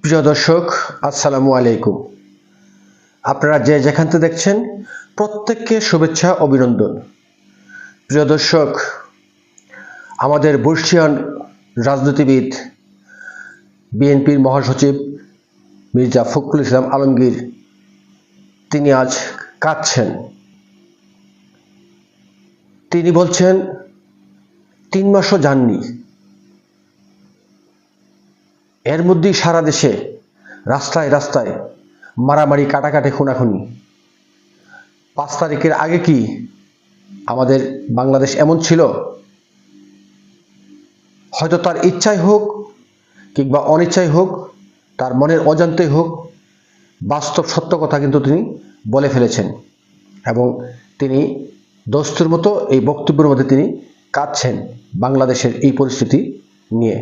প্রিয় দর্শক, আসসালামু আলাইকুম। আপনারা যে যেখান থেকে দেখছেন প্রত্যেককে শুভেচ্ছা অভিনন্দন। প্রিয় দর্শক, আমাদের বর্ষীয়ান রাজনীতিবিদ বিএনপির মহাসচিব মির্জা ফখরুল ইসলাম আলমগীর তিনি আজ কাঁদছেন। তিনি বলছেন 3 মাসও যাননি, এর মধ্যেই সারা দেশে রাস্তায় রাস্তায় মারামারি, কাটাকাটি, খুনাখুনি। 5 তারিখের আগে কি আমাদের বাংলাদেশ এমন ছিল? হয়তো তার ইচ্ছাই হোক কিংবা অনিচ্ছাই হোক, তার মনের অজান্তেই হোক, বাস্তব সত্য কথা কিন্তু তিনি বলে ফেলেছেন এবং তিনি দস্তুর মতো এই বক্তব্যের মধ্যে তিনি কাঁদছেন বাংলাদেশের এই পরিস্থিতি নিয়ে।